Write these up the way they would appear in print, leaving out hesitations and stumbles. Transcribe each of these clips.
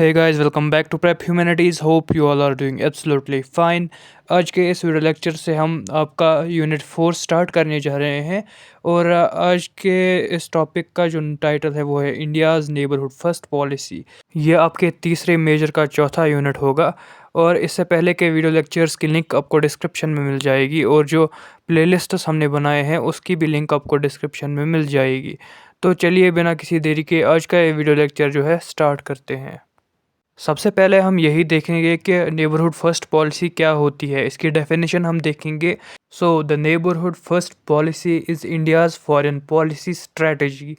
Hey guys, welcome back to Prep Humanities. Hope you all are doing absolutely fine. आज के इस video lecture से हम आपका यूनिट 4 स्टार्ट करने जा रहे हैं और आज के इस टॉपिक का जो टाइटल है वो है इंडियाज़ नेबरहुड फर्स्ट पॉलिसी। ये आपके तीसरे मेजर का चौथा यूनिट होगा और इससे पहले के वीडियो लेक्चर्स की लिंक आपको डिस्क्रिप्शन में मिल जाएगी और जो प्लेलिस्ट्स हमने बनाए हैं उसकी भी लिंक आपको डिस्क्रिप्शन में मिल जाएगी। तो चलिए बिना किसी देरी के आज का ये वीडियो लेक्चर जो है स्टार्ट करते हैं। सबसे पहले हम यही देखेंगे कि नेबरहुड फर्स्ट पॉलिसी क्या होती है, इसकी डेफिनेशन हम देखेंगे। So the neighbourhood first policy is India's foreign policy strategy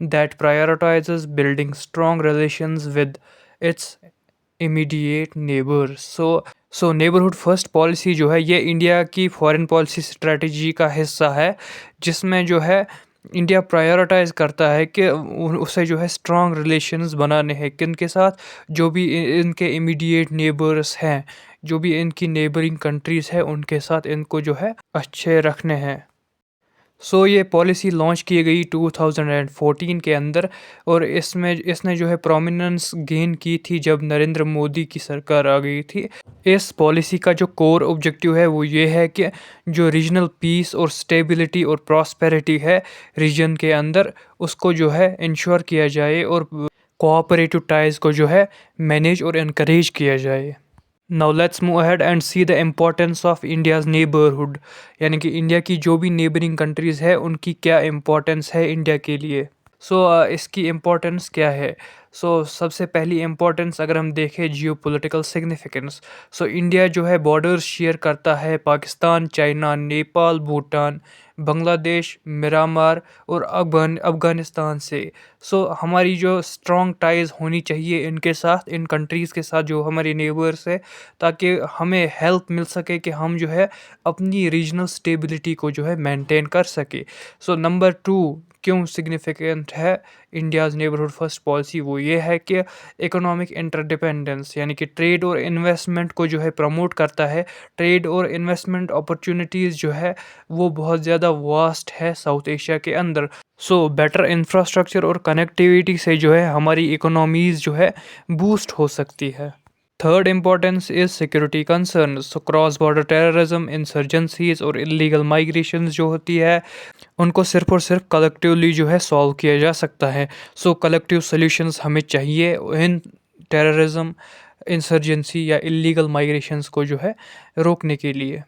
that prioritises building strong relations with its immediate neighbours. So neighbourhood first policy जो है ये इंडिया की फॉरेन पॉलिसी स्ट्रेटजी का हिस्सा है, जिसमें जो है इंडिया प्रायोरिटाइज करता है कि उसे जो है स्ट्रॉन्ग रिलेशंस बनाने हैं किन के साथ, जो भी इनके इमीडिएट नेबर्स हैं, जो भी इनकी नेबरिंग कंट्रीज़ है उनके साथ इनको जो है अच्छे रखने हैं। सो ये पॉलिसी लॉन्च की गई 2014 के अंदर और इसने जो है प्रोमिनेंस गेन की थी जब नरेंद्र मोदी की सरकार आ गई थी। इस पॉलिसी का जो कोर ऑब्जेक्टिव है वो ये है कि जो रीजनल पीस और स्टेबिलिटी और प्रॉस्पेरिटी है रीजन के अंदर, उसको जो है इंश्योर किया जाए और कोऑपरेटिव टाइज़ को जो है मैनेज और इनकरेज किया जाए। Now let's move ahead and see the importance of India's neighbourhood, यानी कि इंडिया की जो भी नेबरिंग कंट्रीज़ है उनकी क्या इम्पोर्टेंस है इंडिया के लिए। इसकी इम्पोर्टेंस क्या है। सबसे पहली इम्पोर्टेंस अगर हम देखें जियोपॉलिटिकल सिग्निफिकेंस। इंडिया जो है बॉर्डर्स शेयर करता है पाकिस्तान, चाइना, नेपाल, भूटान, बांग्लादेश, म्यांमार और अफ़गानिस्तान से। हमारी जो स्ट्रॉन्ग टाइज़ होनी चाहिए इनके साथ, इन कंट्रीज़ के साथ जो हमारी नेबर्स है, ताकि हमें हेल्प मिल सके कि हम जो है अपनी रीजनल स्टेबिलिटी को जो है मेंटेन कर सके। नंबर 2 क्यों सिग्निफिकेंट है इंडियाज़ नेबरहुड फर्स्ट पॉलिसी, वो ये है कि इकोनॉमिक इंटरडिपेंडेंस, यानी कि ट्रेड और इन्वेस्टमेंट को जो है प्रमोट करता है। ट्रेड और इन्वेस्टमेंट अपॉर्चुनिटीज़ जो है वो बहुत ज़्यादा वास्ट है साउथ एशिया के अंदर। बेटर इंफ्रास्ट्रक्चर और कनेक्टिविटी से जो है हमारी इकोनॉमीज़ जो है बूस्ट हो सकती है। Third importance is security concern. Cross border terrorism, insurgencies और इलीगल माइग्रेशन जो होती है उनको सिर्फ और सिर्फ कलेक्टिवली जो है सॉल्व किया जा सकता है। कलेक्टिव सॉल्यूशंस हमें चाहिए इन टेररिज्म, इंसर्जेंसी या इलीगल माइग्रेशंस को जो है रोकने के लिए।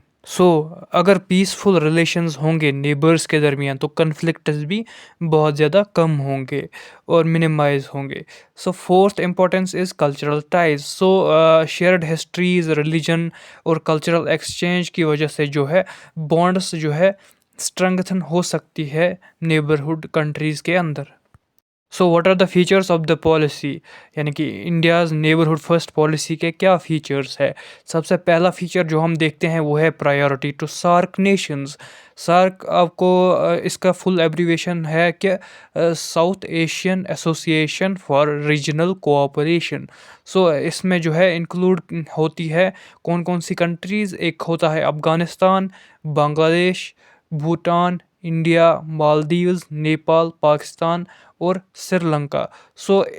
अगर पीसफुल रिलेशंस होंगे नेबर्स के दरमियान तो कन्फ्लिक्ट्स भी बहुत ज़्यादा कम होंगे और मिनिमाइज होंगे। Fourth importance is cultural ties. Shared histories, religion और कल्चरल एक्सचेंज की वजह से जो है बॉन्ड्स जो है स्ट्रेंथन हो सकती है नेबरहुड कंट्रीज़ के अंदर। What are the features of the policy, यानी कि इंडियाज़ नेबरहुड फर्स्ट पॉलिसी के क्या फीचर्स है। सबसे पहला फीचर जो हम देखते हैं वो है priority to SAARC nations. SAARC आपको इसका फुल एब्रीवेशन है कि South Asian Association for Regional Cooperation. इसमें जो है इंक्लूड होती है कौन कौन सी कंट्रीज़। एक होता है अफ़गानिस्तान, बांग्लादेश, भूटान, इंडिया, मालदीव्स, नेपाल, पाकिस्तान और श्रीलंका।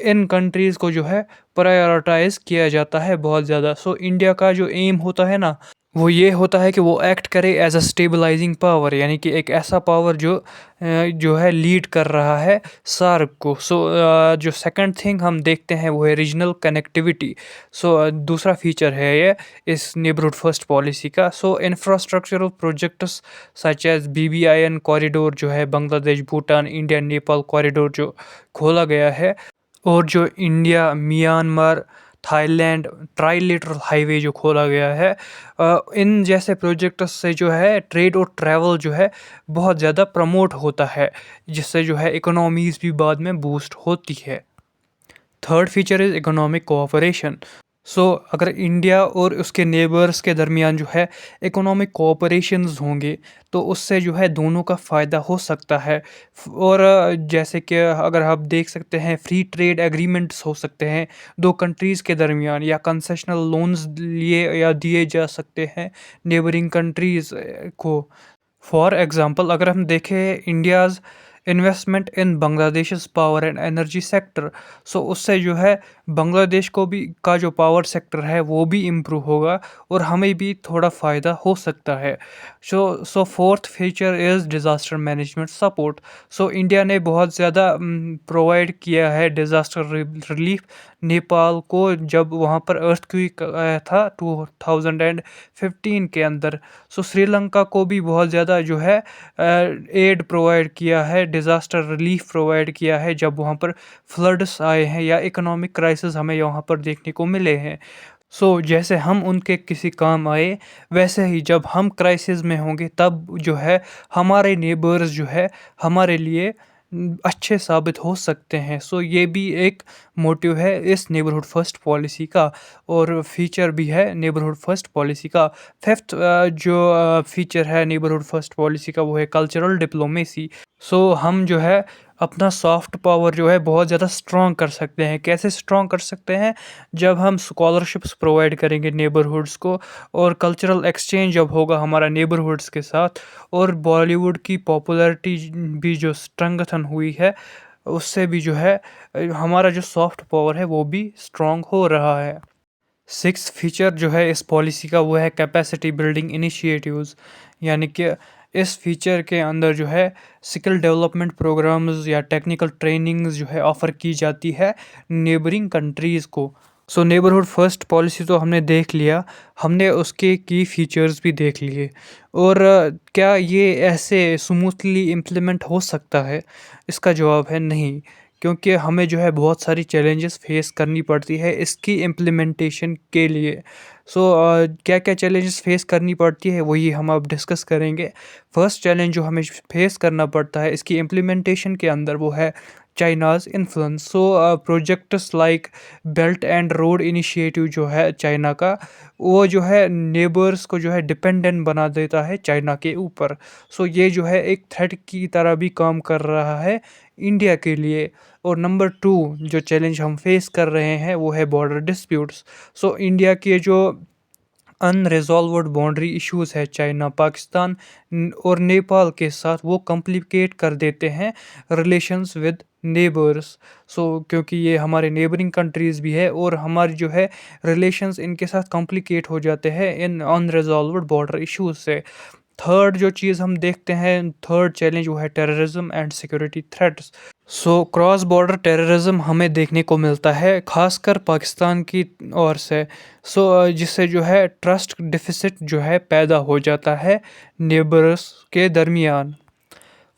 इन कंट्रीज़ को जो है प्रायोरिटाइज़ किया जाता है बहुत ज़्यादा। इंडिया का जो एम होता है ना वो ये होता है कि वो एक्ट करे एज अ स्टेबलाइजिंग पावर, यानी कि एक ऐसा पावर जो है लीड कर रहा है सार्क को। जो सेकंड थिंग हम देखते हैं वो है रीजनल कनेक्टिविटी। दूसरा फीचर है ये इस नेबरहुड फर्स्ट पॉलिसी का। Infrastructural projects such as BBIN corridor जो है बांग्लादेश, भूटान, इंडिया, नेपाल कॉरिडोर जो खोला गया है, और जो India, Myanmar, Thailand trilateral highway जो खोला गया है, इन जैसे प्रोजेक्ट्स से जो है ट्रेड और ट्रैवल जो है बहुत ज़्यादा प्रमोट होता है, जिससे जो है इकोनॉमीज़ भी बाद में बूस्ट होती है। Third feature is economic cooperation. अगर इंडिया और उसके नेबर्स के दरमियान जो है इकोनॉमिक कोऑपरेशंस होंगे तो उससे जो है दोनों का फ़ायदा हो सकता है। और जैसे कि अगर आप देख सकते हैं फ्री ट्रेड एग्रीमेंट्स हो सकते हैं दो कंट्रीज़ के दरमियान, या कंसेशनल लोन्स लिए या दिए जा सकते हैं नेबरिंग कंट्रीज़ को। फॉर एग्ज़ाम्पल अगर हम देखें India's investment in Bangladesh power and energy sector. So उससे जो है बांग्लादेश को भी का जो पावर सेक्टर है वो भी इम्प्रूव होगा और हमें भी थोड़ा फ़ायदा हो सकता है। So fourth feature is disaster management support. So India ने बहुत ज़्यादा प्रोवाइड किया है डिज़ास्टर रिलीफ नेपाल को, जब वहाँ पर अर्थक्वेक आया था 2015 के अंदर। सो श्रीलंका को भी बहुत ज़्यादा जो है एड प्रोवाइड किया है, डिज़ास्टर रिलीफ प्रोवाइड किया है जब वहाँ पर फ्लड्स आए हैं या इकोनॉमिक क्राइसिस हमें यहाँ पर देखने को मिले हैं। सो जैसे हम उनके किसी काम आए, वैसे ही जब हम क्राइसिस में होंगे तब जो है हमारे नेबर्स जो है हमारे लिए अच्छे साबित हो सकते हैं। सो ये भी एक मोटिव है इस नेबरहुड फर्स्ट पॉलिसी का और फीचर भी है नेबरहुड फर्स्ट पॉलिसी का। फिफ्थ जो फीचर है नेबरहुड फर्स्ट पॉलिसी का वो है कल्चरल डिप्लोमेसी। सो हम जो है अपना सॉफ्ट पावर जो है बहुत ज़्यादा स्ट्रॉन्ग कर सकते हैं। कैसे स्ट्रॉन्ग कर सकते हैं? जब हम स्कॉलरशिप्स प्रोवाइड करेंगे नेबरहुड्स को, और कल्चरल एक्सचेंज जब होगा हमारा नेबरहुड्स के साथ, और बॉलीवुड की पॉपुलैरिटी भी जो स्ट्रेंथन हुई है उससे भी जो है हमारा जो सॉफ्ट पावर है वो भी स्ट्रॉन्ग हो रहा है। सिक्स फीचर जो है इस पॉलिसी का वो है कैपेसिटी बिल्डिंग इनिशिएटिव्स। यानी कि इस फीचर के अंदर जो है स्किल डेवलपमेंट प्रोग्राम्स या टेक्निकल ट्रेनिंग्स जो है ऑफ़र की जाती है नेबरिंग कंट्रीज़ को। सो नेबरहुड फर्स्ट पॉलिसी तो हमने देख लिया, हमने उसके की फीचर्स भी देख लिए। और क्या ये ऐसे स्मूथली इम्प्लीमेंट हो सकता है? इसका जवाब है नहीं, क्योंकि हमें जो है बहुत सारी चैलेंजेस फेस करनी पड़ती है इसकी इम्प्लीमेंटेशन के लिए। सो क्या क्या चैलेंजेस फेस करनी पड़ती है वही हम अब डिस्कस करेंगे। फर्स्ट चैलेंज जो हमें फेस करना पड़ता है इसकी इम्प्लीमेंटेशन के अंदर वो है China's influence. So projects like belt and road initiative जो है चाइना का, वो जो है नेबर्स को जो है डिपेंडेंट बना देता है चाइना के ऊपर। सो ये जो है एक थ्रेट की तरह भी काम कर रहा है इंडिया के लिए। और नंबर टू जो चैलेंज हम फेस कर रहे हैं वो है बॉर्डर डिस्प्यूट्स। सो इंडिया के जो अनरिजॉल्व्ड बाउंड्री इश्यूज़ है चाइना पाकिस्तान और नेपाल के साथ, वो कॉम्प्लिकेट कर देते हैं रिलेशंस विद नेबर्स। सो क्योंकि ये हमारे नेबरिंग कंट्रीज़ भी है और हमारी जो है रिलेशंस इनके साथ कॉम्प्लिकेट हो जाते हैं इन अनरिजॉल्व्ड बॉर्डर इश्यूज़ से। थर्ड जो चीज़ हम देखते हैं, थर्ड चैलेंज वो है terrorism and security threats. So cross border terrorism हमें देखने को मिलता है खासकर पाकिस्तान की ओर से। सो जिससे जो है ट्रस्ट डिफिसिट जो है पैदा हो जाता है नेबर्स के दरमियान।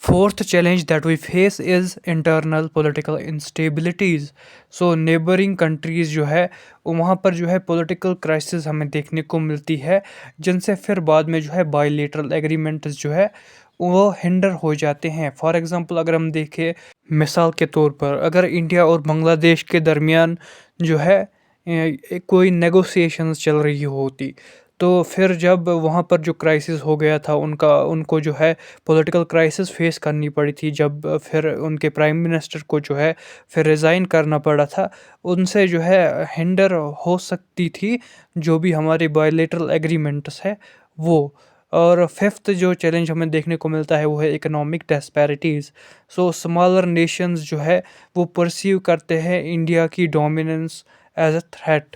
Fourth challenge that we face is internal political instabilities. So neighbouring countries जो है वहाँ पर जो है पॉलिटिकल क्राइसिस हमें देखने को मिलती है, जिनसे फिर बाद में जो है बायलैटरल एग्रीमेंट्स जो है वो हिंडर हो जाते हैं। फॉर एग्ज़ाम्पल अगर हम देखें, मिसाल के तौर पर अगर इंडिया और बांग्लादेश के दरमियान जो है कोई नेगोशिएशंस चल रही होती, तो फिर जब वहाँ पर जो क्राइसिस हो गया था उनको जो है पॉलिटिकल क्राइसिस फेस करनी पड़ी थी, जब फिर उनके प्राइम मिनिस्टर को जो है फिर रिज़ाइन करना पड़ा था, उनसे जो है हिंडर हो सकती थी जो भी हमारे बायलैटरल एग्रीमेंट्स है वो। और फिफ्थ जो चैलेंज हमें देखने को मिलता है वो है इकोनॉमिक डिस्पैरिटीज़। सो स्मॉलर नेशंस जो है वो परसीव करते हैं इंडिया की डोमिनेंस एज अ थ्रेट।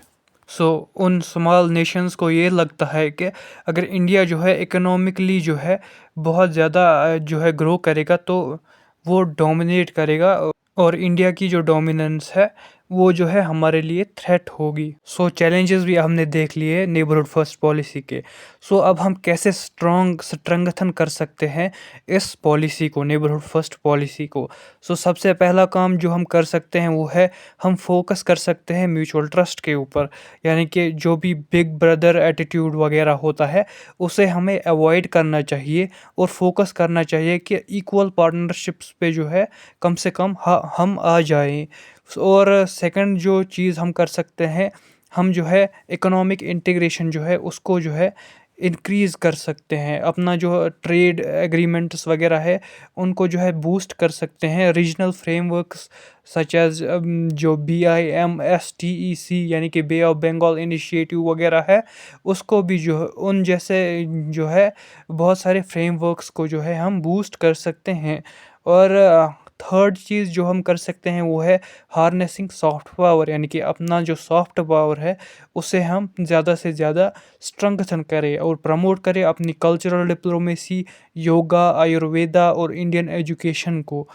सो उन स्मॉल नेशंस को ये लगता है कि अगर इंडिया जो है इकोनॉमिकली जो है बहुत ज़्यादा जो है ग्रो करेगा तो वो डोमिनेट करेगा, और इंडिया की जो डोमिनेंस है वो जो है हमारे लिए थ्रेट होगी। सो चैलेंजेस भी हमने देख लिए नेबरहुड फर्स्ट पॉलिसी के। सो अब हम कैसे स्ट्रेंथन कर सकते हैं इस पॉलिसी को, नेबरहुड फर्स्ट पॉलिसी को। सो सबसे पहला काम जो हम कर सकते हैं वो है हम फोकस कर सकते हैं म्यूचुअल ट्रस्ट के ऊपर। यानी कि जो भी बिग ब्रदर एटीट्यूड वगैरह होता है उसे हमें अवॉइड करना चाहिए और फोकस करना चाहिए कि इक्वल पार्टनरशिप्स पे जो है कम से कम हम आ जाएं। और सेकंड जो चीज़ हम कर सकते हैं, हम जो है इकोनॉमिक इंटीग्रेशन जो है उसको जो है इंक्रीज़ कर सकते हैं। अपना जो ट्रेड एग्रीमेंट्स वगैरह है उनको जो है बूस्ट कर सकते हैं। रीजनल फ्रेमवर्क्स सच एज़ जो BIMSTEC यानी कि बे ऑफ बंगाल इनिशिएटिव वगैरह है, उसको भी जो उन जैसे जो है बहुत सारे फ्रेमवर्क्स को जो है हम बूस्ट कर सकते हैं। और थर्ड चीज़ जो हम कर सकते हैं वो है हार्नेसिंग सॉफ्ट पावर, यानी कि अपना जो सॉफ्ट पावर है उसे हम ज़्यादा से ज़्यादा स्ट्रेंथन करें और प्रमोट करें अपनी कल्चरल डिप्लोमेसी, योगा, आयुर्वेदा और इंडियन एजुकेशन को।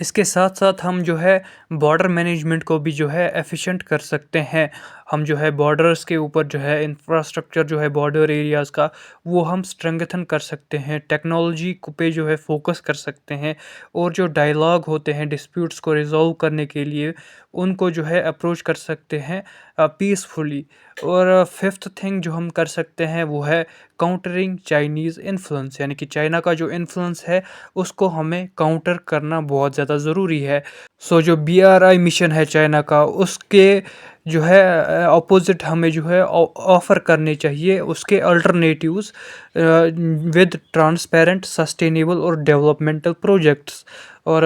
इसके साथ साथ हम जो है बॉर्डर मैनेजमेंट को भी जो है एफिशिएंट कर सकते हैं। हम जो है बॉर्डर्स के ऊपर जो है इंफ्रास्ट्रक्चर जो है बॉर्डर एरियाज़ का वो हम स्ट्रेंथन कर सकते हैं। टेक्नोलॉजी को पे जो है फोकस कर सकते हैं और जो डायलॉग होते हैं डिस्प्यूट्स को रिजॉल्व करने के लिए उनको जो है अप्रोच कर सकते हैं पीसफुली। और फिफ्थ थिंग जो हम कर सकते हैं वो है काउंटरिंग चाइनीज़ इन्फ्लुएंस, यानी कि चाइना का जो इन्फ्लुएंस है उसको हमें काउंटर करना बहुत ज़्यादा ज़रूरी है। सो जो BRI मिशन है चाइना का उसके जो है अपोजिट हमें जो है ऑफ़र करने चाहिए उसके अल्टरनेटिव्स विद ट्रांसपेरेंट, सस्टेनेबल और डेवलपमेंटल प्रोजेक्ट्स। और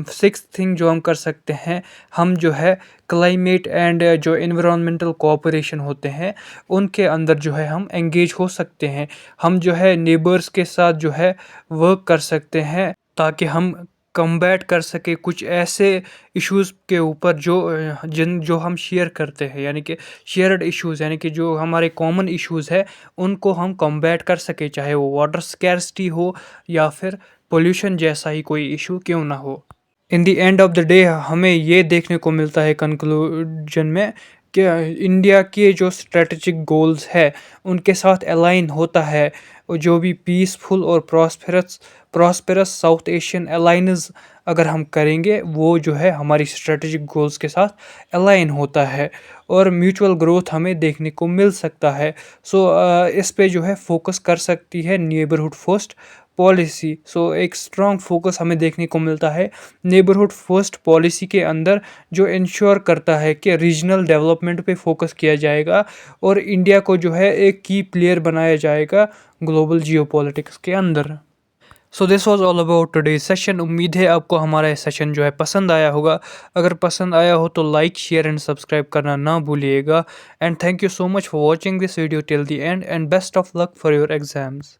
सिक्स्थ थिंग जो हम कर सकते हैं, हम जो है क्लाइमेट एंड जो एनवायरमेंटल कोऑपरेशन होते हैं उनके अंदर जो है हम एंगेज हो सकते हैं। हम जो है नेबर्स के साथ जो है वर्क कर सकते हैं ताकि हम कम्बैट कर सके कुछ ऐसे इश्यूज़ के ऊपर जो हम शेयर करते हैं, यानी कि शेयर्ड इश्यूज़, यानी कि जो हमारे कॉमन इश्यूज़ है उनको हम कम्बैट कर सके, चाहे वो वाटर स्कैर्सिटी हो या फिर पोल्यूशन जैसा ही कोई इशू क्यों ना हो। In the end of the day हमें ये देखने को मिलता है कंक्लूजन में कि इंडिया के जो स्ट्रेटजिक गोल्स है उनके साथ अलाइन होता है। और जो भी पीसफुल और प्रॉस्पेरस साउथ एशियन अलाइंस अगर हम करेंगे वो जो है हमारी स्ट्रेटजिक गोल्स के साथ अलाइन होता है और म्यूचुअल ग्रोथ हमें देखने को मिल सकता है। सो इस पे जो है फोकस कर सकती है नेबरहुड फर्स्ट पॉलिसी। सो एक स्ट्रॉन्ग फोकस हमें देखने को मिलता है नेबरहुड फर्स्ट पॉलिसी के अंदर, जो इंश्योर करता है कि रीजनल डेवलपमेंट पे फोकस किया जाएगा और इंडिया को जो है एक की प्लेयर बनाया जाएगा ग्लोबल जियोपॉलिटिक्स के अंदर। So this was all about today's session. उम्मीद है आपको हमारा ये सेशन जो है पसंद आया होगा। अगर पसंद आया हो तो लाइक, शेयर एंड सब्सक्राइब करना ना भूलिएगा। And thank you so much for watching this video till the end best of luck for your exams.